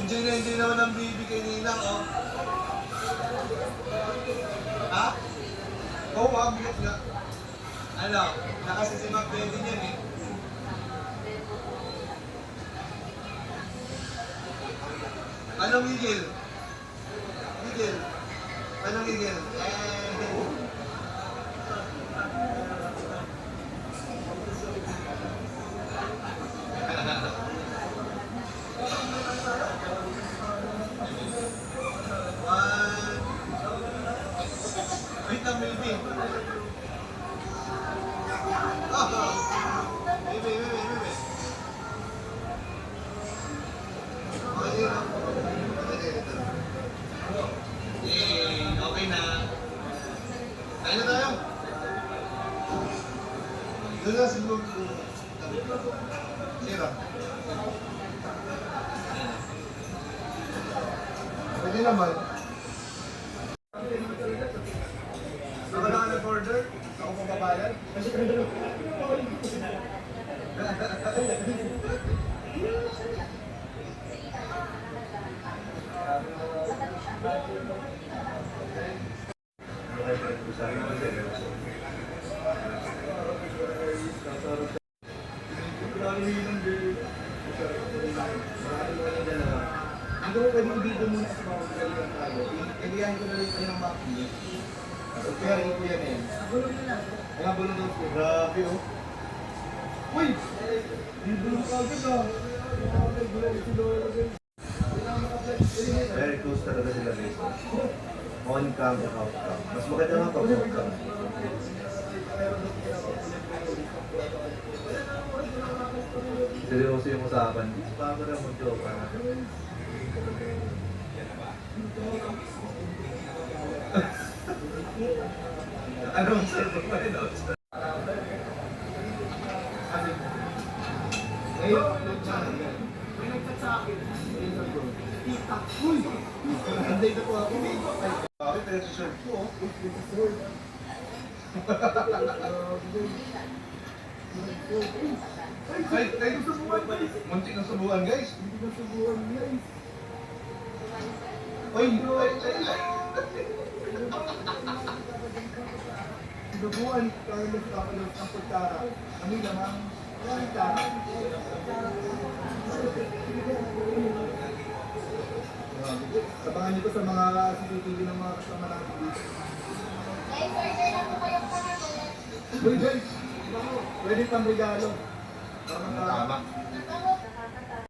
Enjoy naman ang baby kay Ninang, oh. Ha? Oo, bigat nga. Ano, nakasisimak pwede niyan eh. Anong igil? Igil? Anong igil? Wait lang, baby. Baby. Okay na. Kain na tayo. Doon na siguro. Sira. Pwede naman. Ako na nag-order. Ako mababayad. Hindi ko pwede i-video muna sa mga kailangan tayo. Iliyahin ko na rin kayo ng maki. Kaya rin ko yan eh. Kaya bulong daw po. Grabe oh. Uy! Hindi bulong ka agad ah. Very close talaga sila guys. On cam and off cam. Mas maganda nga pag off cam. Seryoso yung usapan. Bago na mag-joke ka na. Anong sabi mo rin ako? Ngayon, may nagchat sa akin. Tita, uy! Handay na po ako. Bakit pinag-serve ko? Ay, muntik na subuhan guys. Ay. Sinubuan, kaya nagkakalit ang pagkara. Kami lamang, pagkara. Sabangan niyo ko sa mga CCTV ng mga kasama natin dito. Uy guys, pwede pang regalo. Tama.